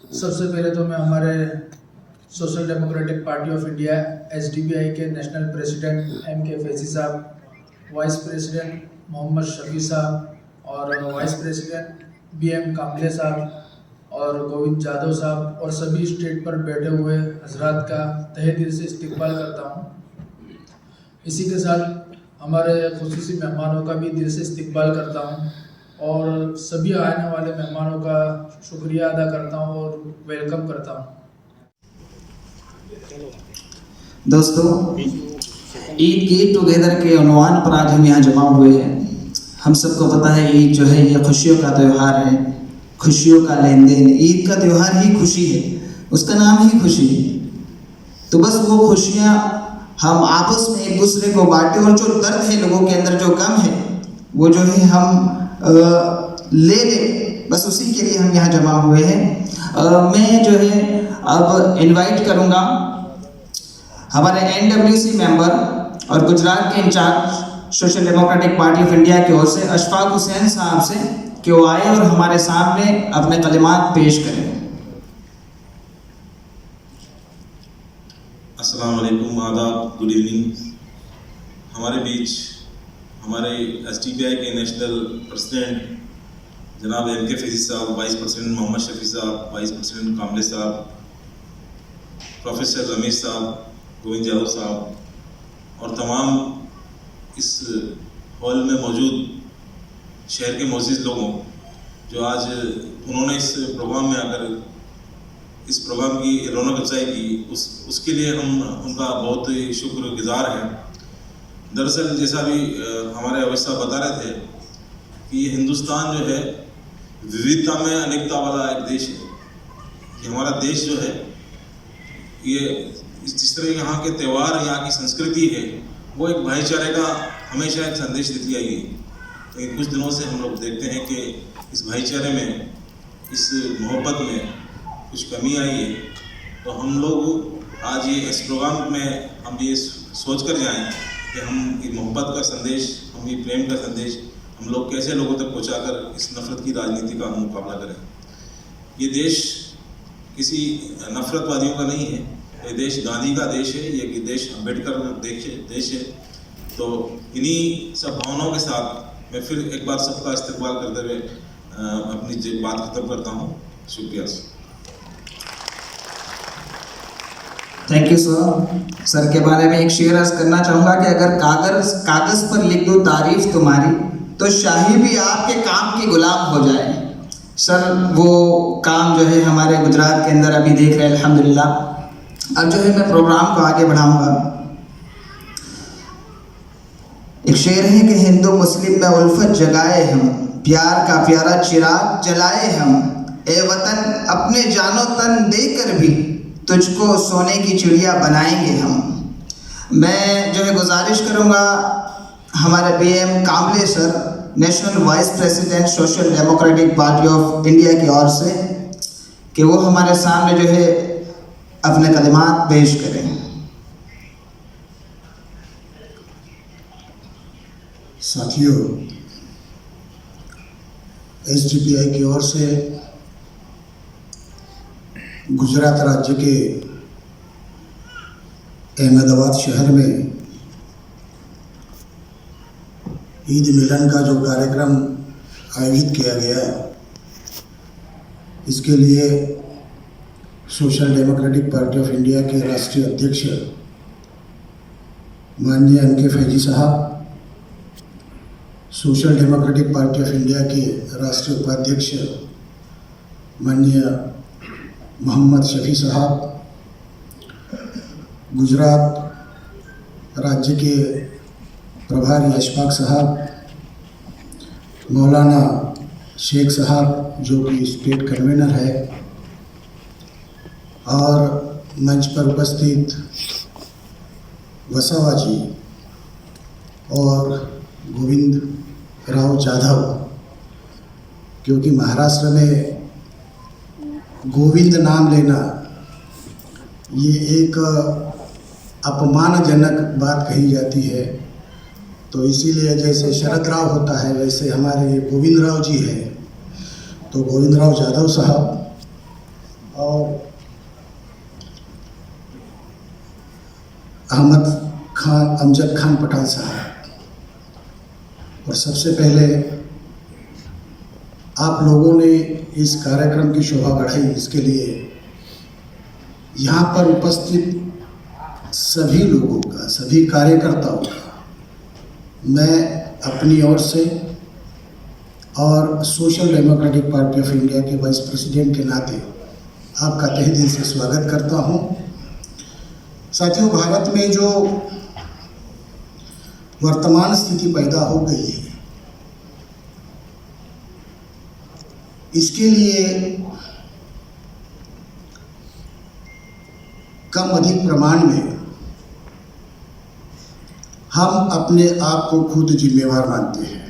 सबसे पहले तो मैं हमारे social democratic party of India SDPI के नेशनल प्रेसिडेंट MK फैजी साहब, वाइस प्रेसिडेंट मोहम्मद शफी साहब और वाइस प्रेसिडेंट BM कामले साहब और गोविंद जाधव साहब और सभी स्टेट पर बैठे हुए हजरात का तहे दिल से इस्तकबाल करता हूँ। इसी के साथ हमारे खुसूसी मेहमानों का भी दिल से इस्तकबाल करता हूँ और सभी आने वाले मेहमानों का शुक्रिया अदा करता हूँ और वेलकम करता हूँ। दोस्तों, ईद गेट टुगेदर के उन्वान पर आज हम यहाँ जमा हुए हैं। हम सबको पता है ईद जो है ये खुशियों का त्यौहार है, खुशियों का लेन देन। ईद का त्यौहार ही खुशी है, उसका नाम ही खुशी है। तो बस वो खुशियाँ हम आपस में एक दूसरे को बांटें और जो दर्द है लोगों के अंदर, जो गम है, वो जो है हम ले लें, बस उसी के लिए हम यहाँ जमा हुए हैं। मैं जो है अब इनवाइट करूँगा हमारे NWC मेंबर और गुजरात के incharge social democratic party of India की ओर से अशफाक हुसैन साहब से कि वो आए और हमारे सामने अपने कलिमात पेश करें। अस्सलाम वालेकुम, आदाब, गुड इवनिंग। हमारे बीच हमारे SDPI के नेशनल प्रेसिडेंट जनाब MK फैजी साहब, वाइस प्रेसिडेंट मोहम्मद शफी साहब, वाइस प्रेसिडेंट कामले साहब, प्रोफेसर रमेश साहब, गोविंद जाधव साहब और तमाम इस हॉल में मौजूद शहर के मोअज़्ज़िज़ लोगों जो आज उन्होंने इस प्रोग्राम में आकर इस प्रोग्राम की रौनक अफजाई की, उसके लिए हम उनका बहुत ही शुक्रगुजार हैं। दरअसल जैसा भी हमारे अवैध साहब बता रहे थे कि ये हिंदुस्तान जो है विविधता में अनेकता वाला एक देश है। कि हमारा देश जो है ये जिस तरह यहाँ के त्यौहार, यहाँ की संस्कृति है, वो एक भाईचारे का हमेशा एक संदेश देती आई है। लेकिन कुछ दिनों से हम लोग देखते हैं कि इस भाईचारे में, इस मोहब्बत में कुछ कमी आई है। तो हम लोग आज ये इस प्रोग्राम में हम ये सोच कर जाएँ कि हम ये मोहब्बत का संदेश, हम ये प्रेम का संदेश हम लोग कैसे लोगों तक पहुँचाकर इस नफ़रत की राजनीति का हम मुकाबला करें। ये देश किसी नफ़रतवादियों का नहीं है, ये देश गांधी का देश है, ये देश अम्बेडकर देश है। तो इन्हीं सब भावनाओं के साथ मैं फिर एक बार सबका इस्तकबाल करते हुए अपनी बात खत्म करता हूँ। शुक्रिया थैंक यू सर के बारे में एक शेर अर्ज करना चाहूँगा कि अगर कागज़ पर लिख दो तारीफ तुम्हारी तो शाही भी आपके काम की गुलाम हो जाए। सर वो काम जो है हमारे गुजरात के अंदर अभी देख रहे हैं अल्हम्दुलिल्लाह। अब जो है मैं प्रोग्राम को आगे बढ़ाऊंगा। एक शेर है कि हिंदू मुस्लिम में उल्फत जगाए हम, प्यार का प्यारा चिराग जलाए हम, ए वतन अपने जानो तन देकर भी तुझको सोने की चिड़िया बनाएंगे हम। मैं जो है गुजारिश करूंगा हमारे BM Kamle sir, national vice president social democratic party of India की ओर से, कि वो हमारे सामने जो है अपने कलिमात पेश करें। साथियों, SDPI की ओर से गुजरात राज्य के अहमदाबाद शहर में ईद मिलन का जो कार्यक्रम आयोजित किया गया, इसके लिए social democratic party of India के राष्ट्रीय अध्यक्ष माननीय MK फैजी साहब, social democratic party of India के राष्ट्रीय उपाध्यक्ष माननीय मोहम्मद शफी साहब, गुजरात राज्य के प्रभारी अशफाक साहब, मौलाना शेख साहब जो कि स्टेट कन्वीनर है, और मंच पर उपस्थित वसावा जी और गोविंद राव जाधव, क्योंकि महाराष्ट्र में गोविंद नाम लेना ये एक अपमानजनक बात कही जाती है। तो इसीलिए जैसे शरद राव होता है वैसे हमारे गोविंद राव जी है। तो गोविंद राव जाधव साहब और अमजद खान पठान साहब, और सबसे पहले आप लोगों ने इस कार्यक्रम की शोभा बढ़ाई, इसके लिए यहाँ पर उपस्थित सभी लोगों का, सभी कार्यकर्ताओं का मैं अपनी ओर से और social democratic party of India के वाइस प्रेसिडेंट के नाते आपका तहे दिल से स्वागत करता हूँ। साथियों, भारत में जो वर्तमान स्थिति पैदा हो गई है, इसके लिए कम अधिक प्रमाण में हम अपने आप को खुद जिम्मेवार मानते हैं।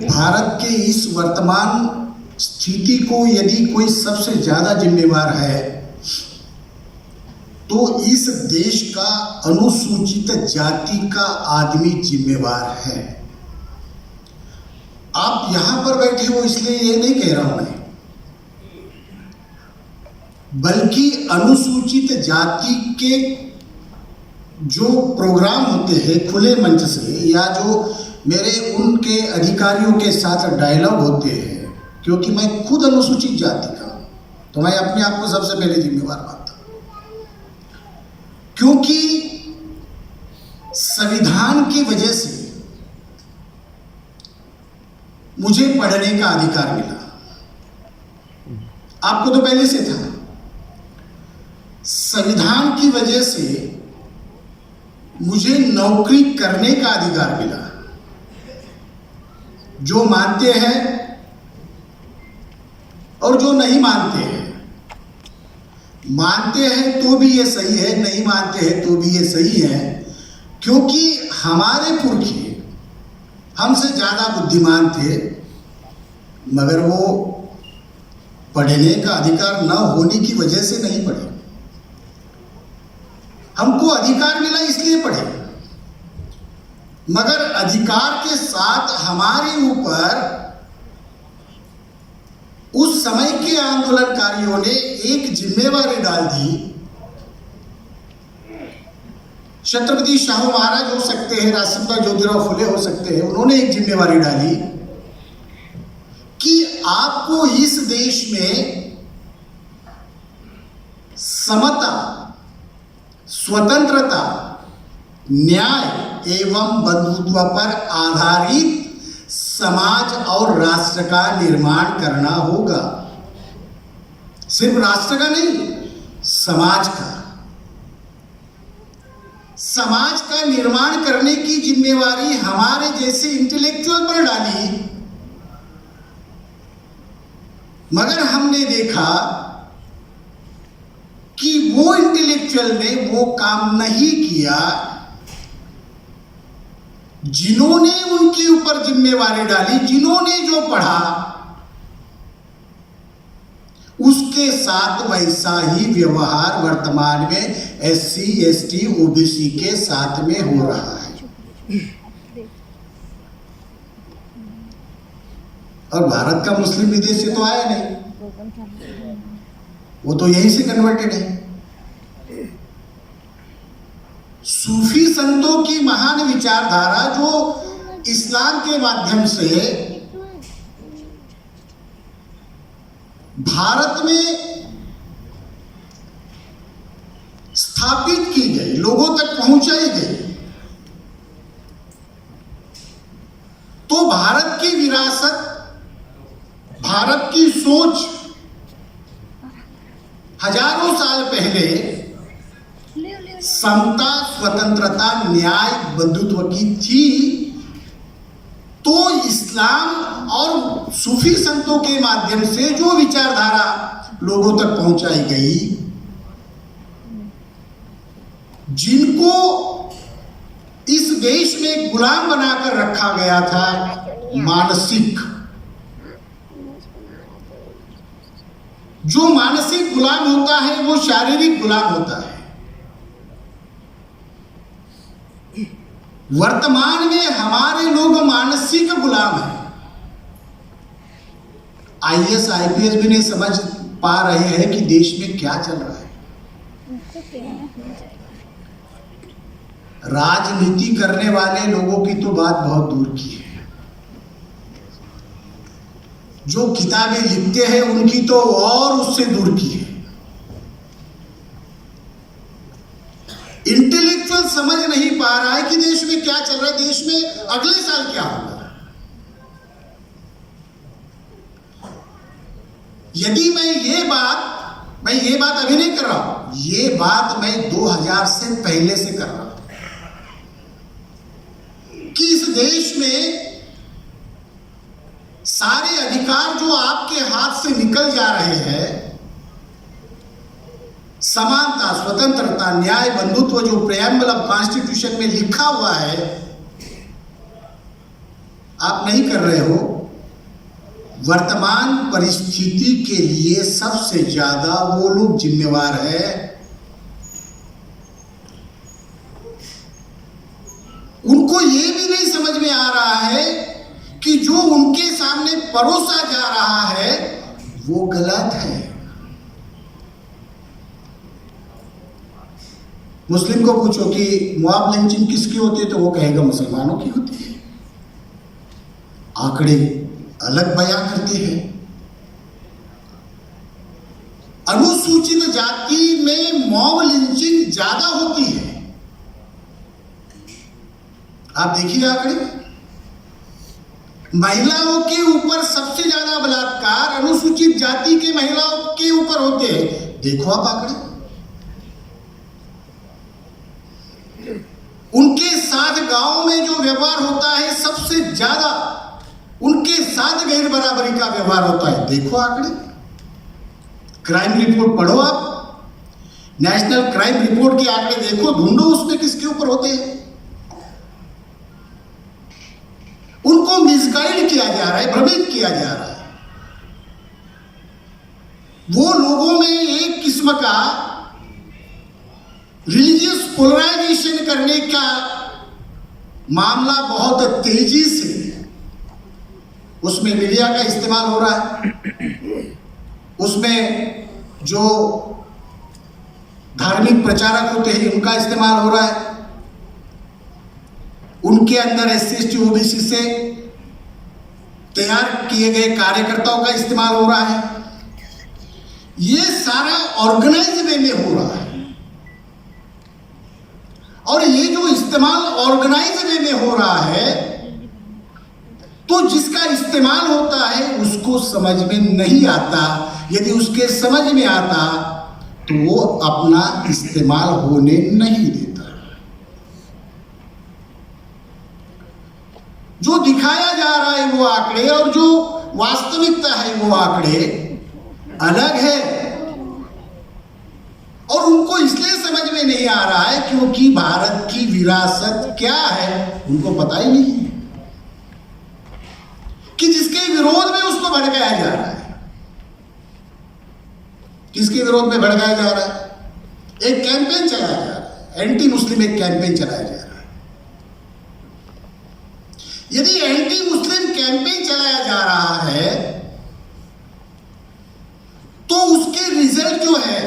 भारत के इस वर्तमान स्थिति को यदि कोई सबसे ज्यादा जिम्मेवार है तो इस देश का अनुसूचित जाति का आदमी जिम्मेवार है। आप यहां पर बैठे हो इसलिए ये नहीं कह रहा हूं मैं, बल्कि अनुसूचित जाति के जो प्रोग्राम होते हैं खुले मंच से, या जो मेरे उनके अधिकारियों के साथ डायलॉग होते हैं, क्योंकि मैं खुद अनुसूचित जाति का हूं तो मैं अपने आप को सबसे पहले जिम्मेवार मानता हूं, क्योंकि संविधान की वजह से मुझे पढ़ने का अधिकार मिला। आपको तो पहले से था। संविधान की वजह से मुझे नौकरी करने का अधिकार मिला। जो मानते हैं और जो नहीं मानते हैं, मानते हैं तो भी ये सही है, नहीं मानते हैं तो भी ये सही है, क्योंकि हमारे पुरखे हमसे ज्यादा बुद्धिमान थे, मगर वो पढ़ने का अधिकार न होने की वजह से नहीं पढ़े। हमको अधिकार मिला इसलिए पढ़े, मगर अधिकार के साथ हमारे ऊपर उस समय के आंदोलनकारियों ने एक जिम्मेवारी डाल दी। छत्रपति शाहू महाराज हो सकते हैं, राष्ट्रपिता ज्योतिराव फुले हो सकते हैं, उन्होंने एक जिम्मेवारी डाली कि आपको इस देश में समता, स्वतंत्रता, न्याय एवं बंधुत्व पर आधारित समाज और राष्ट्र का निर्माण करना होगा। सिर्फ राष्ट्र का नहीं, समाज का। समाज का निर्माण करने की जिम्मेवारी हमारे जैसे इंटेलेक्चुअल पर डाली, मगर हमने देखा कि वो इंटेलेक्चुअल ने वो काम नहीं किया जिन्होंने उनके ऊपर जिम्मेवारी डाली। जिन्होंने जो पढ़ा उसके साथ वैसा ही व्यवहार वर्तमान में SC, ST, OBC के साथ में हो रहा है। और भारत का मुस्लिम विदेश से तो आया नहीं, वो तो यहीं से कन्वर्टेड है। सूफी संतों की महान विचारधारा जो इस्लाम के माध्यम से भारत में स्थापित की गई, लोगों तक पहुंचाई गई, तो भारत की विरासत, भारत की सोच हजारों साल पहले समता, स्वतंत्रता, न्याय, बंधुत्व की थी। तो इस्लाम और सूफी संतों के माध्यम से जो विचारधारा लोगों तक पहुंचाई गई, जिनको इस देश में गुलाम बनाकर रखा गया था, मानसिक, जो मानसिक गुलाम होता है वो शारीरिक गुलाम होता है। वर्तमान में हमारे लोग मानसिक गुलाम हैं। IAS IPS भी नहीं समझ पा रहे हैं कि देश में क्या चल रहा है। राजनीति करने वाले लोगों की तो बात बहुत दूर की है, जो किताबें लिखते हैं उनकी तो और उससे दूर की है। इंटेलेक्चुअल समझ नहीं पा रहा है कि देश में क्या चल रहा है, देश में अगले साल क्या होगा। यदि मैं ये बात अभी नहीं कर रहा हूं, ये बात मैं 2000 से पहले से कर रहा हूं कि इस देश में सारे अधिकार जो आपके हाथ से निकल जा रहे हैं, समानता, स्वतंत्रता, न्याय, बंधुत्व जो प्रेएम्बल ऑफ कॉन्स्टिट्यूशन में लिखा हुआ है, आप नहीं कर रहे हो। वर्तमान परिस्थिति के लिए सबसे ज्यादा वो लोग जिम्मेवार है। उनको ये भी नहीं समझ में आ रहा है कि जो उनके सामने परोसा जा रहा है वो गलत है। मुस्लिम को पूछो कि मॉब लिंचिंग किसकी होती है, तो वो कहेगा मुसलमानों की होती है। आंकड़े अलग बयां करते हैं। अनुसूचित जाति में मॉब लिंचिंग ज्यादा होती है। आप देखिए आंकड़े, महिलाओं के ऊपर सबसे ज्यादा बलात्कार अनुसूचित जाति के महिलाओं के ऊपर होते हैं। देखो आप आंकड़े, उनके साथ गांव में जो व्यवहार होता है सबसे ज्यादा उनके साथ गैर बराबरी का व्यवहार होता है। देखो आंकड़े, क्राइम रिपोर्ट पढ़ो आप, नेशनल क्राइम रिपोर्ट के आंकड़े देखो, ढूंढो उसमें किसके ऊपर होते हैं। उनको मिसगाइड किया जा रहा है, भ्रमित किया जा रहा है। वो लोगों में एक किस्म का रिलीजियस पोलराइजेशन करने का मामला बहुत तेजी से उसमें मीडिया का इस्तेमाल हो रहा है। उसमें जो धार्मिक प्रचारक होते हैं उनका इस्तेमाल हो रहा है। उनके अंदर SC OBC से तैयार किए गए कार्यकर्ताओं का इस्तेमाल हो रहा है। ये सारा ऑर्गेनाइज वे में हो रहा है। और ये जो इस्तेमाल ऑर्गेनाइज वे में हो रहा है, तो जिसका इस्तेमाल होता है उसको समझ में नहीं आता। यदि उसके समझ में आता तो वो अपना इस्तेमाल होने नहीं देता। जो दिखाया जा रहा है वो आंकड़े और जो वास्तविकता है वो आंकड़े अलग है। और उनको इसलिए समझ में नहीं आ रहा है क्योंकि भारत की विरासत क्या है उनको पता ही नहीं है, कि जिसके विरोध में उसको भड़काया जा रहा है। किसके विरोध में भड़काया जा रहा है? एक कैंपेन चलाया जा रहा है, एंटी मुस्लिम एक कैंपेन चलाया जा रहा है। यदि एंटी मुस्लिम कैंपेन चलाया जा रहा है तो उसके रिजल्ट जो है,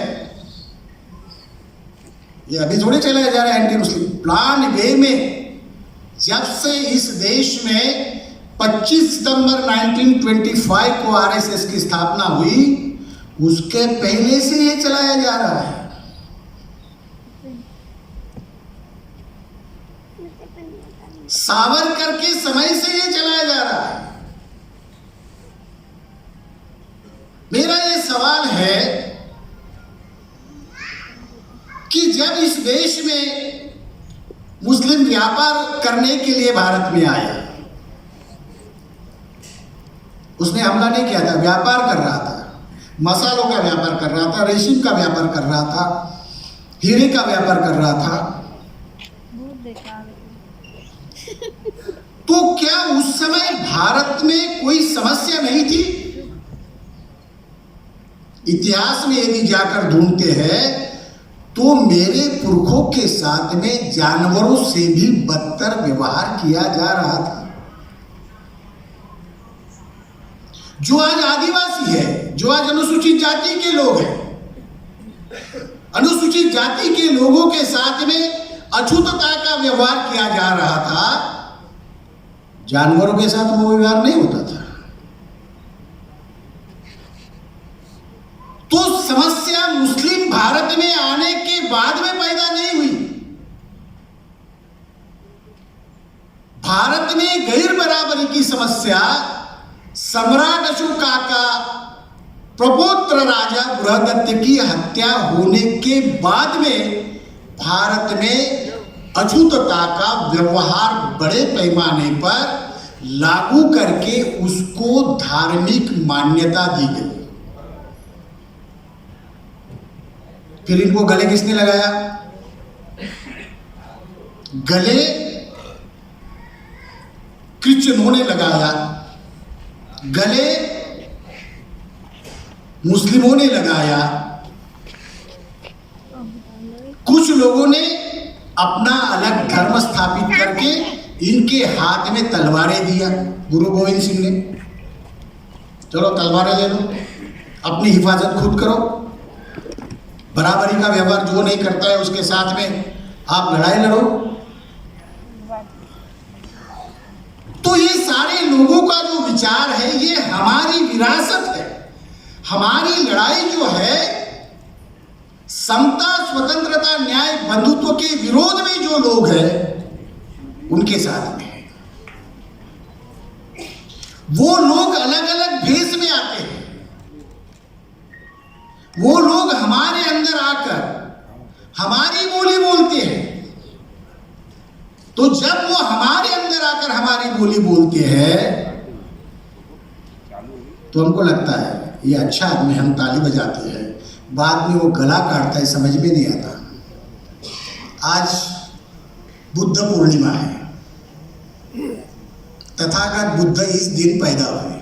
ये अभी थोड़े चलाया जा रहा है एंटी मुस्लिम, प्लान वे में जब से इस देश में 25 सितंबर 1925 को RSS की स्थापना हुई, उसके पहले से ये चलाया जा रहा है। सावरकर के समय से ये चलाया जा रहा है। मेरा ये सवाल है कि जब इस देश में मुस्लिम व्यापार करने के लिए भारत में आया, उसने हमला नहीं किया था, व्यापार कर रहा था। मसालों का व्यापार कर रहा था, रेशम का व्यापार कर रहा था, हीरे का व्यापार कर रहा था। तो क्या उस समय भारत में कोई समस्या नहीं थी? इतिहास में यदि जाकर ढूंढते हैं तो मेरे पुरखों के साथ में जानवरों से भी बदतर व्यवहार किया जा रहा था। जो आज आदिवासी है, जो आज अनुसूचित जाति के लोग हैं, अनुसूचित जाति के लोगों के साथ में अछूतता का व्यवहार किया जा रहा था, जानवरों के साथ वो व्यवहार नहीं होता था। तो समस्या मुस्लिम भारत में आने के बाद में पैदा नहीं हुई। भारत में गैर बराबरी की समस्या सम्राट अशोका का प्रपौत्र राजा बृहदत्त की हत्या होने के बाद में भारत में अछूतता का व्यवहार बड़े पैमाने पर लागू करके उसको धार्मिक मान्यता दी गई। फिर इनको गले किसने लगाया? गले क्रिश्चियनों ने लगाया, गले मुस्लिमों ने लगाया, कुछ लोगों ने अपना अलग धर्म स्थापित करके इनके हाथ में तलवारें दिया। गुरु गोविंद सिंह ने, चलो तलवारें ले लो, अपनी हिफाजत खुद करो, बराबरी का व्यवहार जो नहीं करता है उसके साथ में आप लड़ाई लड़ो। तो ये सारे लोगों का जो विचार है, ये हमारी विरासत है। हमारी लड़ाई जो है समता, स्वतंत्रता, न्याय, बंधुत्व के विरोध में जो लोग हैं उनके साथ में है। वो लोग अलग अलग भेष में आते हैं, वो लोग हमारे अंदर आकर हमारी बोली बोलते हैं। तो जब वो हमारे अंदर आकर हमारी बोली बोलते हैं तो हमको लगता है ये अच्छा आदमी, हम ताली बजाते हैं, बाद में वो गला काटता है, समझ में नहीं आता। आज बुद्ध पूर्णिमा है, तथागत बुद्ध इस दिन पैदा हुए।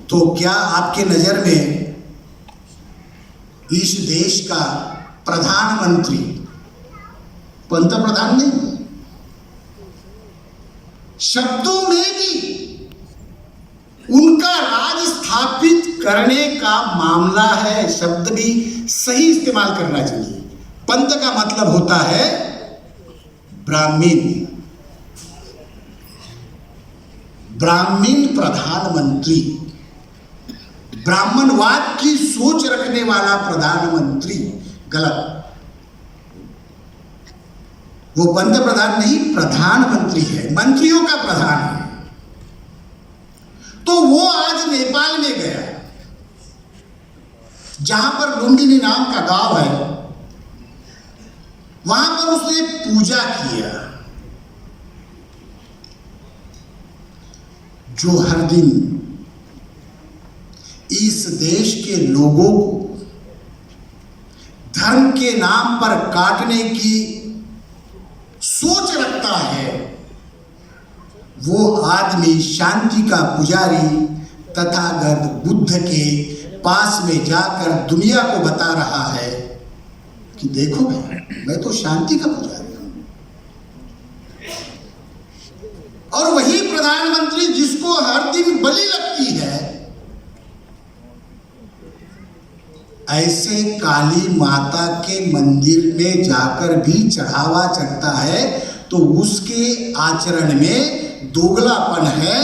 तो क्या आपके नजर में इस देश का प्रधानमंत्री, पंतप्रधान नहीं, शब्दों में भी उनका राज स्थापित करने का मामला है? शब्द भी सही इस्तेमाल करना चाहिए। पंत का मतलब होता है ब्राह्मीण, ब्राह्मीण प्रधानमंत्री, ब्राह्मणवाद की सोच रखने वाला प्रधानमंत्री। गलत, वो पंत प्रधान नहीं, प्रधानमंत्री है, मंत्रियों का प्रधान है। तो वो आज नेपाल में गया, जहां पर लुम्बिनी नाम का गांव है, वहां पर उसने पूजा किया। जो हर दिन इस देश के लोगों को धर्म के नाम पर काटने की सोच रखता है, वो आदमी शांति का पुजारी तथागत बुद्ध के पास में जाकर दुनिया को बता रहा है कि देखो मैं तो शांति का पुजारी हूं। और वही प्रधानमंत्री जिसको हर दिन बलि लगती है, ऐसे काली माता के मंदिर में जाकर भी चढ़ावा चढ़ता है, तो उसके आचरण में दोगलापन है।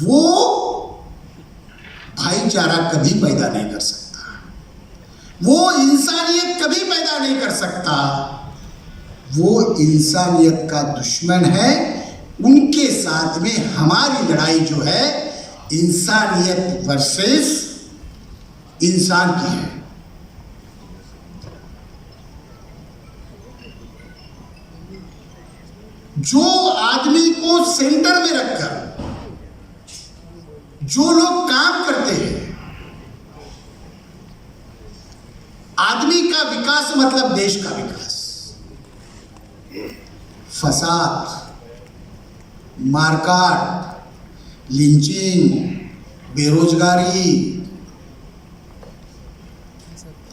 वो भाईचारा कभी पैदा नहीं कर सकता, वो इंसानियत कभी पैदा नहीं कर सकता। वो इंसानियत का दुश्मन है। उनके साथ में हमारी लड़ाई जो है इंसानियत वर्सेस इंसान की है। जो आदमी को सेंटर में रखकर जो लोग काम करते हैं, आदमी का विकास मतलब देश का विकास। फसाद, मारकाट, लिंचिंग, बेरोजगारी,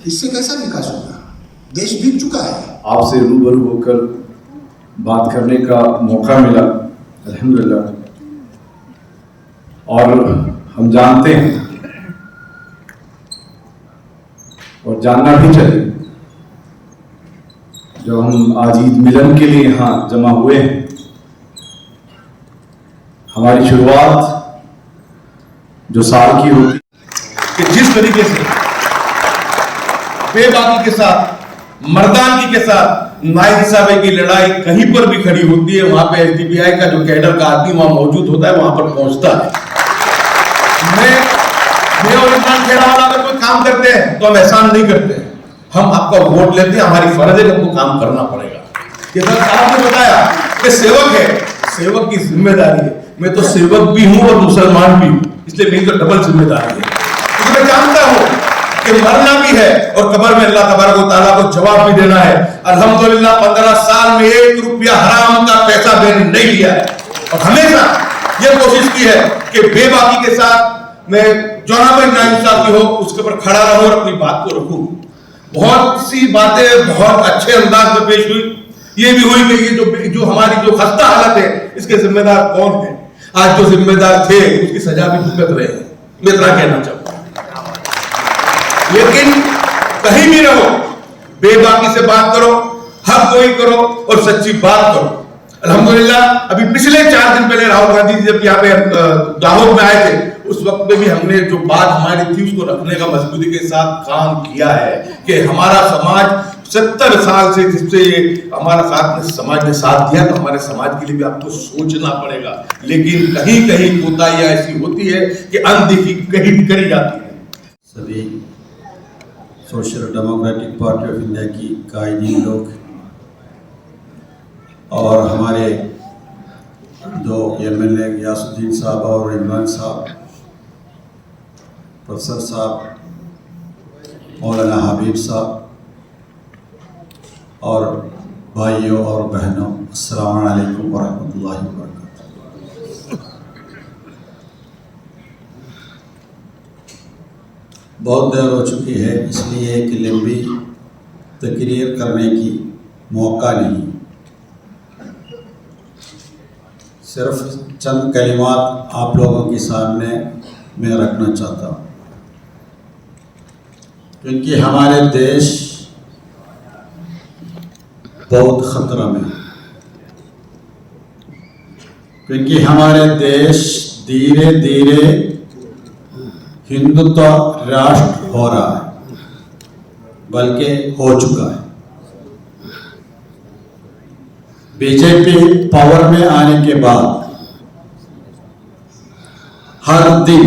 इससे कैसा विकास होगा? देश बिक चुका है। आपसे रूबरू होकर बात करने का मौका मिला, अल्हम्दुलिल्लाह। और हम जानते हैं और जानना भी चाहिए, जो हम आज ईद मिलन के लिए यहाँ जमा हुए हैं, हमारी शुरुआत जो साल की होती कि जिस तरीके से बेबाकी के साथ, मर्दानगी के साथ नायब साहब की लड़ाई कहीं पर भी खड़ी होती है, वहां पे एसडीपीआई का जो कैडर का आदमी वहां मौजूद होता है, वहां पर पहुंचता है। मैं और इमरान खेड़ावाला अगर कोई काम करते हैं तो हम एहसान नहीं करते हैं, हम आपका वोट लेते हैं, हमारी फर्ज है कि हमको काम करना पड़ेगा। ये सर साहब ने बताया कि सेवक है, सेवक की जिम्मेदारी है। मैं तो सेवक भी हूं और मुसलमान भी हूं, इसलिए मेरी तो डबल जिम्मेदारी है। क्योंकि मैं जानता हूं कि मरना भी है और कब्र में अल्लाह तबारक व तआला को जवाब भी देना है। अल्हम्दुलिल्लाह 15 साल में 1 रुपया हराम का पैसा मैंने नहीं लिया है और हमेशा ये कोशिश की है कि बेबाकी के साथ मैं जो नाइंसाफी हो उसके ऊपर खड़ा रहूं और अपनी बात को रखूं। बहुत सी बातें बहुत अच्छे अंदाज में पेश हुई। ये भी हुई कि ये जो हमारी जो खस्ता हालत है, इसके जिम्मेदार कौन है। आज जो जिम्मेदार थे उसकी सजा भी भुगत रहे हैं, मैं इतना कहना चाहूंगा। लेकिन कहीं भी रहो, बेबाकी से बात करो, हक गोई करो और सच्ची बात करो। अल्हम्दुलिल्लाह अभी पिछले 4 दिन पहले राहुल गांधी जी जब यहाँ पे दाहोद में आए थे, उस वक्त में भी हमने जो बात हमारी थी उसको रखने का मजबूती के साथ काम किया है कि हमारा समाज 70 साल से जिससे हमारा समाज ने साथ दिया, तो हमारे समाज के लिए भी आपको सोचना पड़ेगा। लेकिन कहीं कहीं कोताहियां ऐसी होती है कि अनदेखी कहीं करी जाती है। सभी social democratic party of India की कायदीन लोग और हमारे 2 MLA गयासुद्दीन साहब और इमरान साहब, प्रोफेसर साहब, मौलाना हबीब साहब और भाइयों और बहनों, अस्सलाम वालेकुम वरहमतुल्लाहि वबरकातुहू। बहुत देर हो चुकी है, इसलिए एक लंबी तकरीर करने की मौका नहीं, सिर्फ चंद कलिमात आप लोगों के सामने मैं रखना चाहता हूँ, क्योंकि हमारे देश बहुत खतरा में, क्योंकि हमारे देश धीरे धीरे हिंदुत्व राष्ट्र हो रहा है, बल्कि हो चुका है। बीजेपी पावर में आने के बाद हर दिन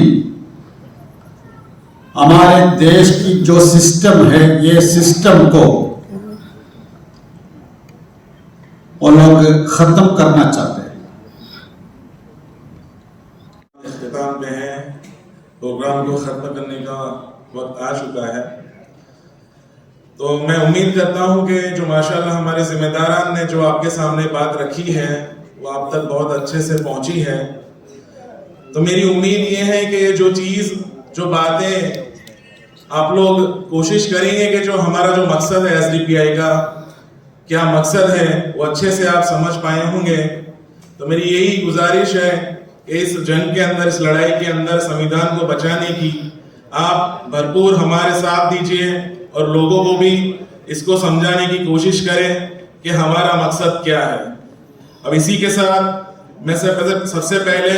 हमारे देश की जो सिस्टम है, ये सिस्टम को वो लोग खत्म करना चाहते हैं। इख्तिताम में है, प्रोग्राम को खत्म करने का वक्त आ चुका है। तो मैं उम्मीद करता हूं कि जो माशाल्लाह हमारे जिम्मेदारान ने जो आपके सामने बात रखी है वो आप तक बहुत अच्छे से पहुंची है। तो मेरी उम्मीद ये है कि जो चीज़, जो बातें आप लोग कोशिश करेंगे कि जो हमारा जो मकसद है एसडीपीआई का क्या मकसद है वो अच्छे से आप समझ पाए होंगे। तो मेरी यही गुजारिश है कि इस जंग के अंदर, इस लड़ाई के अंदर संविधान को बचाने की आप भरपूर हमारे साथ दीजिए और लोगों को भी इसको समझाने की कोशिश करें कि हमारा मकसद क्या है। अब इसी के साथ मैं सबसे पहले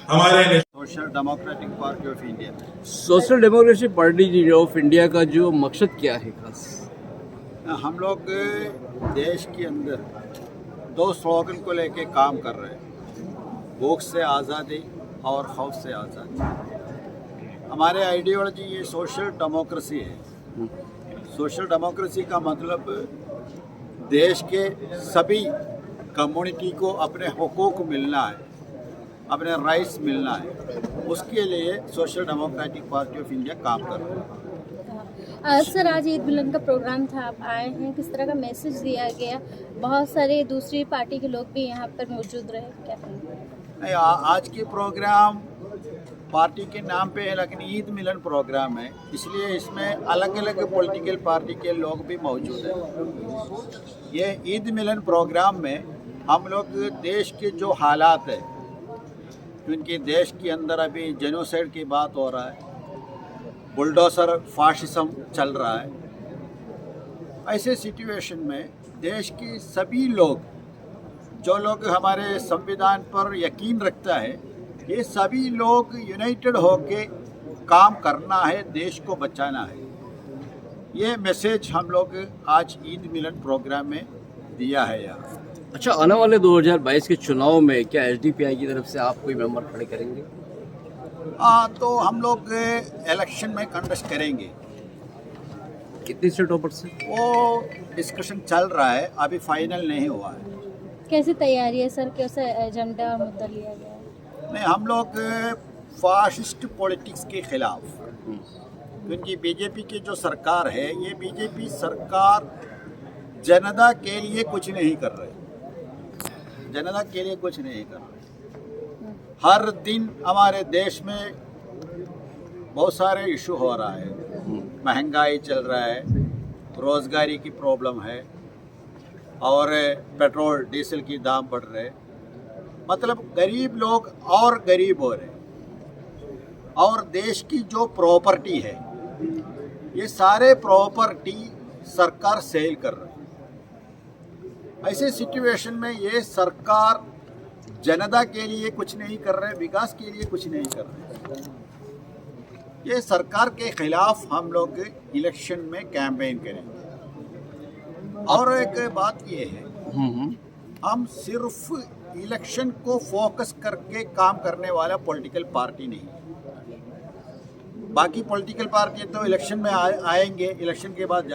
हमारे social democratic party of India, social democratic party of India का जो मकसद क्या है खास? हम लोग देश के अंदर 2 स्लोगन को लेके काम कर रहे हैं, भूख से आज़ादी और खौफ से आज़ादी। हमारे आइडियोलॉजी ये सोशल डेमोक्रेसी है। सोशल डेमोक्रेसी का मतलब देश के सभी कम्युनिटी को अपने हुकूक मिलना है, अपने राइट्स मिलना है। उसके लिए social democratic party of India काम कर रहा है। सर, आज ईद मिलन का प्रोग्राम था, आप आए हैं, किस तरह का मैसेज दिया गया? बहुत सारे दूसरी पार्टी के लोग भी यहाँ पर मौजूद रहे, क्या कहेंगे? आज की प्रोग्राम पार्टी के नाम पे है, लेकिन ईद मिलन प्रोग्राम है, इसलिए इसमें अलग अलग पॉलिटिकल पार्टी के लोग भी मौजूद हैं। ये ईद मिलन प्रोग्राम में हम लोग देश के जो हालात है, क्योंकि देश के अंदर अभी जेनोसाइड की बात हो रहा है, बुलडोजर फाशिज्म चल रहा है। ऐसे सिचुएशन में देश के सभी लोग, जो लोग हमारे संविधान पर यकीन रखता है, ये सभी लोग यूनाइटेड होके काम करना है, देश को बचाना है। ये मैसेज हम लोग आज ईद मिलन प्रोग्राम में दिया है यहाँ। अच्छा, आने वाले 2022 के चुनाव में क्या एसडीपीआई की तरफ से आप कोई मेंबर खड़े करेंगे? तो हम लोग इलेक्शन में कंटेस्ट करेंगे। कितनी सीटों पर से? वो डिस्कशन चल रहा है, अभी फाइनल नहीं हुआ है। कैसी तैयारी है सर, कैसा एजेंडा और मुद्दा लिया गया है? नहीं, हम लोग फाशिस्ट पॉलिटिक्स के खिलाफ, क्योंकि बीजेपी की जो सरकार है, ये बीजेपी सरकार जनता के लिए कुछ नहीं कर रही, जनता के लिए कुछ नहीं कर रही। हर दिन हमारे देश में बहुत सारे इशू हो रहा है, महंगाई चल रहा है, रोजगारी की प्रॉब्लम है, और पेट्रोल डीजल की दाम बढ़ रहे हैं। मतलब गरीब लोग और गरीब हो रहे हैं, और देश की जो प्रॉपर्टी है, ये सारे प्रॉपर्टी सरकार सेल कर रही है। ऐसे सिचुएशन में ये सरकार जनता के लिए कुछ नहीं कर रहे, विकास के लिए कुछ नहीं कर रहे। ये सरकार के खिलाफ हम लोग इलेक्शन में कैंपेन करेंगे। और एक बात ये है, हम सिर्फ इलेक्शन को फोकस करके काम करने वाला पॉलिटिकल पार्टी नहीं। बाकी पॉलिटिकल पार्टी तो इलेक्शन में आएंगे, इलेक्शन के बाद